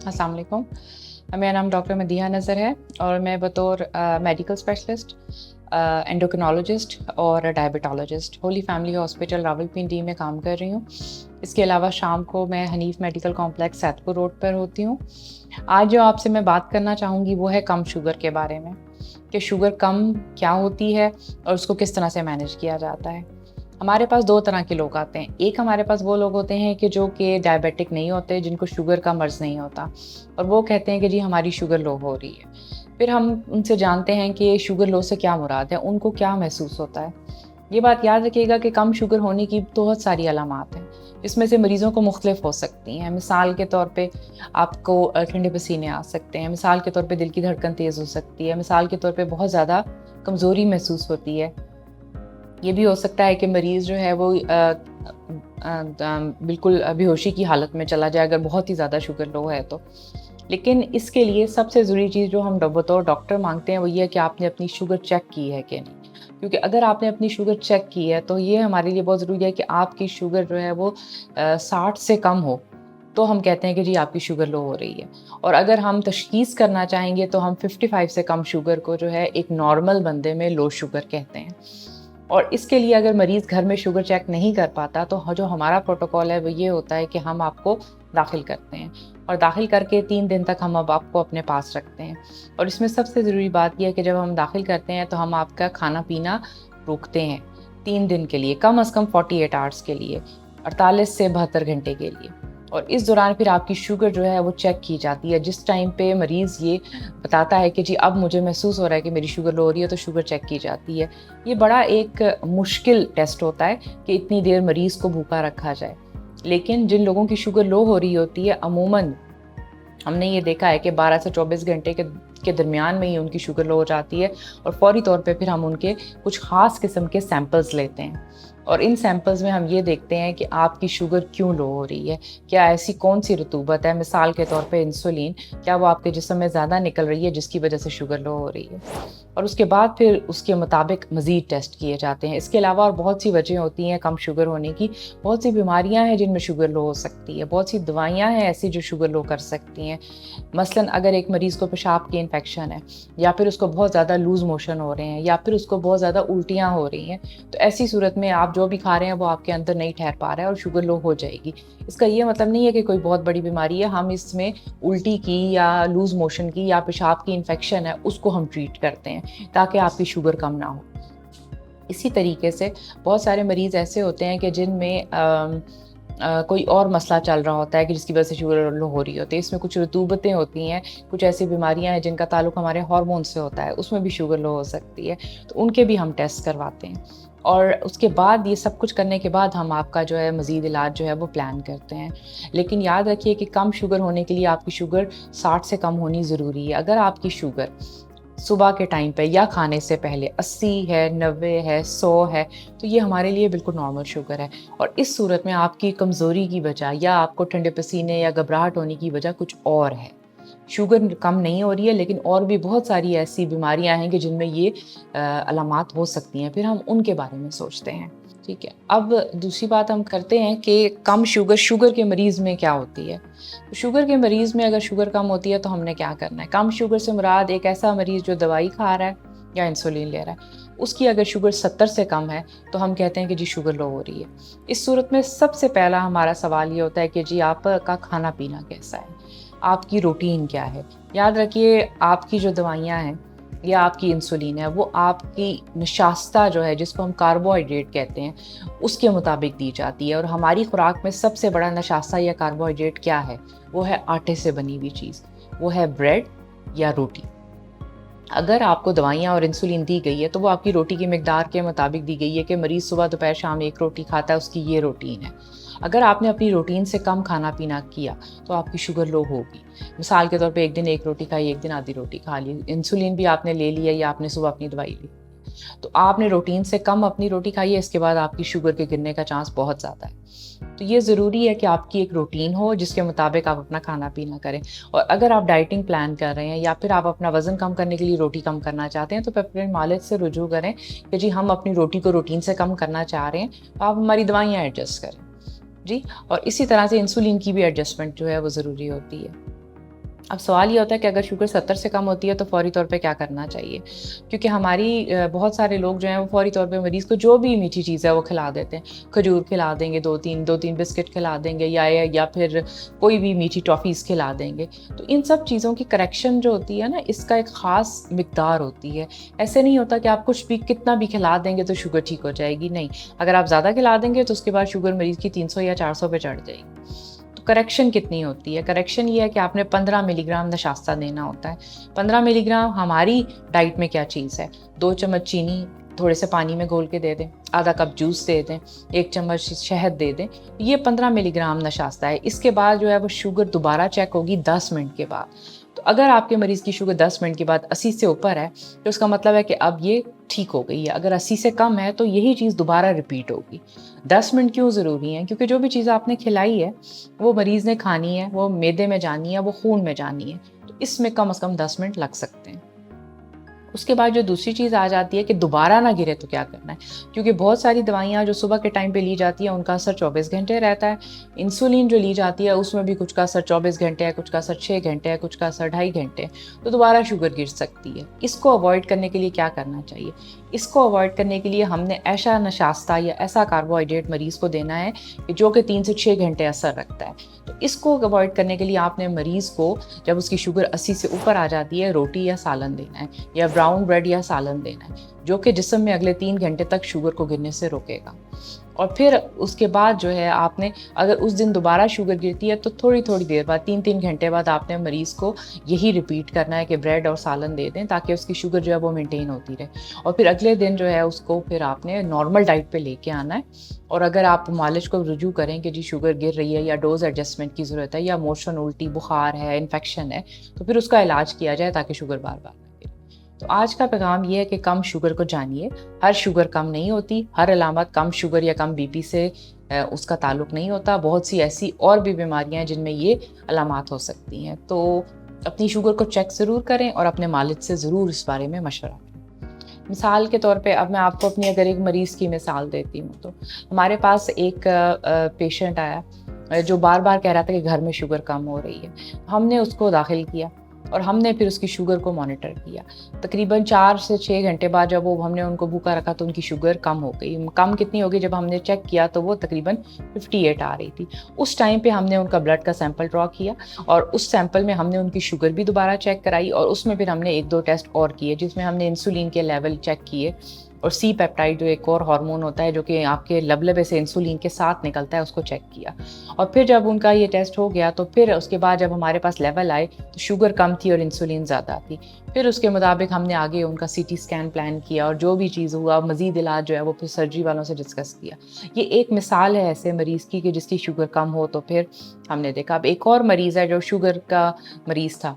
अस्सलाम वालेकुम। मेरा नाम डॉक्टर मदीहा नज़र है और मैं बतौर मेडिकल स्पेशलिस्ट, एंडोक्रिनोलॉजिस्ट और diabetologist Holi family hospital Rawalpindi में काम कर रही हूँ। इसके अलावा शाम को मैं Hanif medical complex Saidpur road पर होती हूँ। आज जो आपसे मैं बात करना चाहूँगी वो है कम शुगर के बारे में, कि शुगर कम क्या होती है और उसको किस तरह से मैनेज किया जाता है। हमारे पास 2 तरह के लोग आते हैं। एक हमारे पास वो लोग होते हैं कि जो कि डायबिटिक नहीं होते, जिनको शुगर का मर्ज़ नहीं होता और वो कहते हैं कि जी हमारी शुगर लो हो रही है। फिर हम उनसे जानते हैं कि शुगर लो से क्या मुराद है, उनको क्या महसूस होता है। ये बात याद रखिएगा कि कम शुगर होने की बहुत सारी अलामात हैं, जिसमें से मरीज़ों को मुख्तलिफ हो सकती हैं। मिसाल के तौर पे आपको ठंडे पसीने आ सकते हैं, मिसाल के तौर पे दिल की धड़कन तेज़ हो सकती है, मिसाल के तौर पे बहुत ज़्यादा कमज़ोरी महसूस होती है। ये भी हो सकता है कि मरीज़ जो है वो बिल्कुल बेहोशी की हालत में चला जाए अगर बहुत ही ज़्यादा शुगर लो है तो। लेकिन इसके लिए सबसे ज़रूरी चीज़ जो हम बतौर डॉक्टर मांगते हैं वो ये है कि आपने अपनी शुगर चेक की है कि नहीं। क्योंकि अगर आपने अपनी शुगर चेक की है तो ये हमारे लिए बहुत ज़रूरी है कि आपकी शुगर जो है वो 60 से कम हो, तो हम कहते हैं कि जी आपकी शुगर लो हो रही है। और अगर हम तशख़ीस करना चाहेंगे तो हम 55 से कम शुगर को जो है एक नॉर्मल बंदे में लो शुगर कहते हैं। और इसके लिए अगर मरीज़ घर में शुगर चेक नहीं कर पाता तो जो हमारा प्रोटोकॉल है वो ये होता है कि हम आपको दाखिल करते हैं और दाखिल करके 3 दिन तक हम अब आपको अपने पास रखते हैं। और इसमें सबसे ज़रूरी बात यह है कि जब हम दाखिल करते हैं तो हम आपका खाना पीना रोकते हैं 3 दिन के लिए, कम से कम 48 आवर्स के लिए, 48 से 72 घंटे के लिए। और इस दौरान फिर आपकी शुगर जो है वो चेक की जाती है। जिस टाइम पे मरीज़ ये बताता है कि जी अब मुझे महसूस हो रहा है कि मेरी शुगर लो हो रही है, तो शुगर चेक की जाती है। ये बड़ा एक मुश्किल टेस्ट होता है कि इतनी देर मरीज़ को भूखा रखा जाए। लेकिन जिन लोगों की शुगर लो हो रही होती है, अमूमन हमने ये देखा है कि 12 से 24 घंटे के दरमियान में ही उनकी शुगर लो हो जाती है और फौरी तौर पे फिर हम उनके कुछ ख़ास किस्म के सैंपल्स लेते हैं और इन सैंपल्स में हम ये देखते हैं कि आपकी शुगर क्यों लो हो रही है, क्या ऐसी कौन सी रतूबत है, मिसाल के तौर पे इंसुलिन, क्या वो आपके जिस्म में ज़्यादा निकल रही है जिसकी वजह से शुगर लो हो रही है। और उसके बाद फिर उसके मुताबिक मज़ीद टेस्ट किए जाते हैं। इसके अलावा और बहुत सी वजह होती हैं कम शुगर होने की। बहुत सी बीमारियां हैं जिनमें शुगर लो हो सकती है, बहुत सी दवाइयां हैं ऐसी जो शुगर लो कर सकती हैं। मसलन अगर एक मरीज़ को पेशाब की इन्फेक्शन है या फिर उसको बहुत ज़्यादा लूज़ मोशन हो रहे हैं या फिर उसको बहुत ज़्यादा उल्टियाँ हो रही हैं, तो ऐसी सूरत में आप जो भी खा रहे हैं वो आपके अंदर नहीं ठहर पा रहा है और शुगर लो हो जाएगी। इसका ये मतलब नहीं है कि कोई बहुत बड़ी बीमारी है, हम इसमें उल्टी की या लूज़ मोशन की या पेशाब की इन्फेक्शन है उसको हम ट्रीट करते हैं ताकि आपकी शुगर कम ना हो। इसी तरीके से बहुत सारे मरीज़ ऐसे होते हैं कि जिनमें कोई और मसला चल रहा होता है कि जिसकी वजह से शुगर लो हो रही होती है। इसमें कुछ रतूबतें होती हैं, कुछ ऐसी बीमारियां हैं जिनका ताल्लुक हमारे हार्मोन से होता है, उसमें भी शुगर लो हो सकती है, तो उनके भी हम टेस्ट करवाते हैं। और उसके बाद ये सब कुछ करने के बाद हम आपका जो है मज़ीद इलाज जो है वो प्लान करते हैं। लेकिन याद रखिए कि कम शुगर होने के लिए आपकी शुगर 60 से कम होनी ज़रूरी है। अगर आपकी शुगर सुबह के टाइम पे या खाने से पहले 80 है, 90 है, 100 है, तो ये हमारे लिए बिल्कुल नॉर्मल शुगर है। और इस सूरत में आपकी कमज़ोरी की वजह या आपको ठंडे पसीने या घबराहट होने की वजह कुछ और है। शुगर कम नहीं हो रही है, लेकिन और भी बहुत सारी ऐसी बीमारियां हैं कि जिनमें ये अलामात हो सकती हैं। फिर हम उनके बारे में सोचते हैं। ठीक है, अब दूसरी बात हम करते हैं कि कम शुगर के मरीज़ में क्या होती है। तो शुगर के मरीज़ में अगर शुगर कम होती है तो हमने क्या करना है। कम शुगर से मुराद एक ऐसा मरीज़ जो दवाई खा रहा है या इंसुलिन ले रहा है, उसकी अगर शुगर 70 से कम है तो हम कहते हैं कि जी शुगर लो हो रही है। इस सूरत में सबसे पहला हमारा सवाल ये होता है कि जी आपका खाना पीना कैसा है, आपकी रूटीन क्या है। याद रखिए आपकी जो दवाइयाँ हैं या आपकी इंसुलिन है वो आपकी नशास्ता जो है, जिसको हम कार्बोहाइड्रेट कहते हैं, उसके मुताबिक दी जाती है। और हमारी खुराक में सबसे बड़ा नशास्ता या कार्बोहाइड्रेट क्या है, वो है आटे से बनी हुई चीज़, वो है ब्रेड या रोटी। अगर आपको दवाइयाँ और इंसुलिन दी गई है तो वो आपकी रोटी की मिकदार के मुताबिक दी गई है कि मरीज़ सुबह दोपहर शाम एक रोटी खाता है, उसकी ये रूटीन है। अगर आपने अपनी रूटीन से कम खाना पीना किया तो आपकी शुगर लो होगी। मिसाल के तौर पे एक दिन एक रोटी खाई, एक दिन आधी रोटी खा ली, इंसुलिन भी आपने ले लिया या आपने सुबह अपनी दवाई ली, तो आपने रूटीन से कम अपनी रोटी खाई है, इसके बाद आपकी शुगर के गिरने का चांस बहुत ज़्यादा है। तो ये ज़रूरी है कि आपकी एक रूटीन हो जिसके मुताबिक आप अपना खाना पीना करें। और अगर आप डाइटिंग प्लान कर रहे हैं या फिर आप अपना वज़न कम करने के लिए रोटी कम करना चाहते हैं तो अपने मालिक से रुजू करें कि जी हम अपनी रोटी को रूटीन से कम करना चाह रहे हैं, तो आप हमारी दवाइयाँ एडजस्ट करें जी। और इसी तरह से इंसुलिन की भी एडजस्टमेंट जो है वो ज़रूरी होती है। اب سوال یہ ہوتا ہے کہ اگر شوگر 70 سے کم ہوتی ہے تو فوری طور پہ کیا کرنا چاہیے، کیونکہ ہماری بہت سارے لوگ جو ہیں وہ فوری طور پہ مریض کو جو بھی میٹھی چیز ہے وہ کھلا دیتے ہیں، کھجور کھلا دیں گے، دو تین بسکٹ کھلا دیں گے، یا پھر کوئی بھی میٹھی ٹافیز کھلا دیں گے. تو ان سب چیزوں کی کریکشن جو ہوتی ہے نا، اس کا ایک خاص مقدار ہوتی ہے. ایسے نہیں ہوتا کہ آپ کچھ بھی کتنا بھی کھلا دیں گے تو شوگر ٹھیک ہو جائے گی، نہیں. اگر آپ زیادہ کھلا دیں گے تو اس کے بعد شوگر مریض کی 300 یا 400 پہ چڑھ جائے گی. کریکشن کتنی ہوتی ہے؟ کریکشن یہ ہے کہ آپ نے 15 ملی گرام نشاستہ دینا ہوتا ہے. 15 ملی گرام ہماری ڈائٹ میں کیا چیز ہے؟ 2 چمچ چینی تھوڑے سے پانی میں گھول کے دے دیں، آدھا کپ جوس دے دیں، 1 چمچ شہد دے دیں. یہ 15 ملی گرام نشاستہ ہے. اس کے بعد جو ہے وہ شوگر دوبارہ چیک ہوگی 10 منٹ کے بعد. تو اگر آپ کے مریض کی شوگر 10 منٹ کے بعد 80 سے اوپر ہے تو اس کا مطلب ہے کہ اب یہ ٹھیک ہو گئی ہے. اگر 80 سے کم ہے تو یہی چیز دوبارہ ریپیٹ ہوگی. 10 منٹ کیوں ضروری ہیں؟ کیونکہ جو بھی چیز آپ نے کھلائی ہے وہ مریض نے کھانی ہے، وہ معدے میں جانی ہے، وہ خون میں جانی ہے. تو اس میں کم از کم 10 منٹ لگ سکتے ہیں. اس کے بعد جو دوسری چیز آ جاتی ہے کہ دوبارہ نہ گرے تو کیا کرنا ہے، کیونکہ بہت ساری دوائیاں جو صبح کے ٹائم پہ لی جاتی ہیں ان کا اثر 24 گھنٹے رہتا ہے. انسولین جو لی جاتی ہے اس میں بھی کچھ کا اثر 24 گھنٹے ہے، کچھ کا اثر 6 گھنٹے ہے، کچھ کا اثر 2.5 گھنٹے ہے. تو دوبارہ شوگر گر سکتی ہے. اس کو اوائڈ کرنے کے لیے کیا کرنا چاہیے؟ اس کو اوائڈ کرنے کے لیے ہم نے ایسا نشاستہ یا ایسا کاربوہائیڈریٹ مریض کو دینا ہے کہ جو کہ 3 سے 6 گھنٹے اثر رکھتا ہے. تو اس کو اوائڈ کرنے کے لیے آپ نے مریض کو جب اس کی شوگر 80 سے اوپر آ جاتی ہے روٹی یا سالن دینا ہے، یا براؤن بریڈ یا سالن دینا ہے، جو کہ جسم میں اگلے 3 گھنٹے تک شوگر کو گرنے سے روکے گا. اور پھر اس کے بعد جو ہے آپ نے اگر اس دن دوبارہ شوگر گرتی ہے تو تھوڑی دیر بعد 3 گھنٹے بعد آپ نے مریض کو یہی ریپیٹ کرنا ہے کہ بریڈ اور سالن دے دیں تاکہ اس کی شوگر جو ہے وہ مینٹین ہوتی رہے. اور پھر اگلے دن جو ہے اس کو پھر آپ نے نارمل ڈائٹ پہ لے کے آنا ہے. اور اگر آپ معالج کو رجوع کریں کہ جی شوگر گر رہی ہے یا ڈوز ایڈجسٹمنٹ کی ضرورت ہے یا موشن الٹی بخار ہے انفیکشن ہے تو پھر اس کا علاج کیا جائے تاکہ شوگر بار بار نہ گرے. تو آج کا پیغام یہ ہے کہ کم شوگر کو جانیے. ہر شوگر کم نہیں ہوتی، ہر علامت کم شوگر یا کم بی پی سے اس کا تعلق نہیں ہوتا. بہت سی ایسی اور بھی بیماریاں ہیں جن میں یہ علامات ہو سکتی ہیں. تو اپنی شوگر کو چیک ضرور کریں اور اپنے مالج سے ضرور اس بارے میں مشورہ کریں. مثال کے طور پہ اب میں آپ کو اپنی اگر ایک مریض کی مثال دیتی ہوں تو ہمارے پاس ایک پیشنٹ آیا جو بار بار کہہ رہا تھا کہ گھر میں شوگر کم ہو رہی ہے. ہم نے اس کو داخل کیا اور ہم نے پھر اس کی شوگر کو مانیٹر کیا. تقریباً 4 سے 6 گھنٹے بعد جب ہم نے ان کو بھوکا رکھا تو ان کی شوگر کم ہو گئی. کم کتنی ہو گئی؟ جب ہم نے چیک کیا تو وہ تقریباً 58 آ رہی تھی. اس ٹائم پہ ہم نے ان کا بلڈ کا سیمپل ڈرا کیا اور اس سیمپل میں ہم نے ان کی شوگر بھی دوبارہ چیک کرائی اور اس میں پھر ہم نے 1-2 ٹیسٹ اور کیے جس میں ہم نے انسولین کے لیول چیک کیے اور سی پیپٹائڈ جو ایک اور ہارمون ہوتا ہے جو کہ آپ کے لبلبے سے انسولین کے ساتھ نکلتا ہے اس کو چیک کیا. اور پھر جب ان کا یہ ٹیسٹ ہو گیا تو پھر اس کے بعد جب ہمارے پاس لیول آئے تو شوگر کم تھی اور انسولین زیادہ تھی. پھر اس کے مطابق ہم نے آگے ان کا CT اسکین پلان کیا اور جو بھی چیز ہوا مزید علاج جو ہے وہ پھر سرجری والوں سے ڈسکس کیا. یہ ایک مثال ہے ایسے مریض کی کہ جس کی شوگر کم ہو تو پھر ہم نے دیکھا. اب ایک اور مریض ہے جو شوگر کا مریض تھا.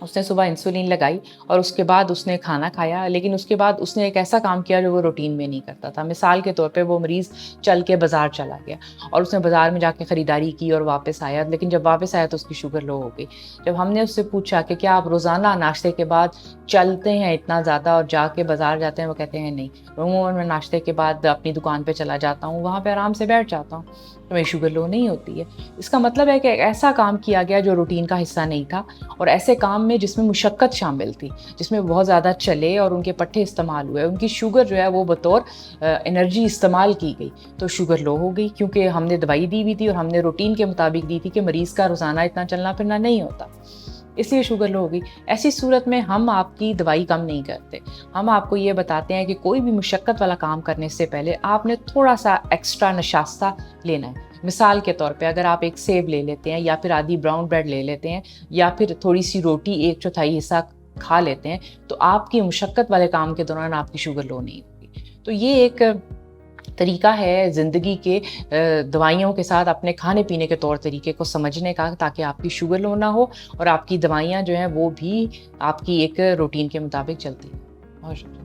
اس نے صبح انسولین لگائی اور اس کے بعد اس نے کھانا کھایا لیکن اس کے بعد اس نے ایک ایسا کام کیا جو وہ روٹین میں نہیں کرتا تھا. مثال کے طور پہ وہ مریض چل کے بازار چلا گیا اور اس نے بازار میں جا کے خریداری کی اور واپس آیا. لیکن جب واپس آیا تو اس کی شوگر لو ہو گئی. جب ہم نے اس سے پوچھا کہ کیا آپ روزانہ ناشتے کے بعد چلتے ہیں اتنا زیادہ اور جا کے بازار جاتے ہیں؟ وہ کہتے ہیں نہیں، عموماً میں ناشتے کے بعد اپنی دکان پہ چلا جاتا ہوں، وہاں پہ آرام سے بیٹھ جاتا ہوں تو میری شوگر لو نہیں ہوتی ہے. اس کا مطلب ہے کہ ایک ایسا کام کیا گیا جو روٹین کا حصہ نہیں تھا اور ایسے کام میں جس میں مشقت شامل تھی، جس میں بہت زیادہ چلے اور ان کے پٹھے استعمال ہوئے، ان کی شوگر جو ہے وہ بطور انرجی استعمال کی گئی تو شوگر لو ہو گئی کیونکہ ہم نے دوائی دی ہوئی تھی اور ہم نے روٹین کے مطابق دی تھی کہ مریض کا روزانہ اتنا چلنا پھرنا نہیں ہوتا، اس لیے شوگر لو ہو گئی. ایسی صورت میں ہم آپ کی دوائی کم نہیں کرتے، ہم آپ کو یہ بتاتے ہیں کہ کوئی بھی مشقت والا کام کرنے سے پہلے آپ نے تھوڑا سا ایکسٹرا نشاستہ لینا ہے. مثال کے طور پہ اگر آپ ایک سیب لے لیتے ہیں یا پھر آدھی براؤن بریڈ لے لیتے ہیں یا پھر تھوڑی سی روٹی 1/4 حصہ کھا لیتے ہیں تو آپ کی مشقت والے کام کے دوران آپ کی شوگر لو نہیں ہوگی. تو یہ ایک طریقہ ہے زندگی کے دوائیوں کے ساتھ اپنے کھانے پینے کے طور طریقے کو سمجھنے کا تاکہ آپ کی شوگر لو نہ ہو اور آپ کی دوائیاں جو ہیں وہ بھی آپ کی ایک روٹین کے مطابق چلتی ہیں. بہت شکریہ.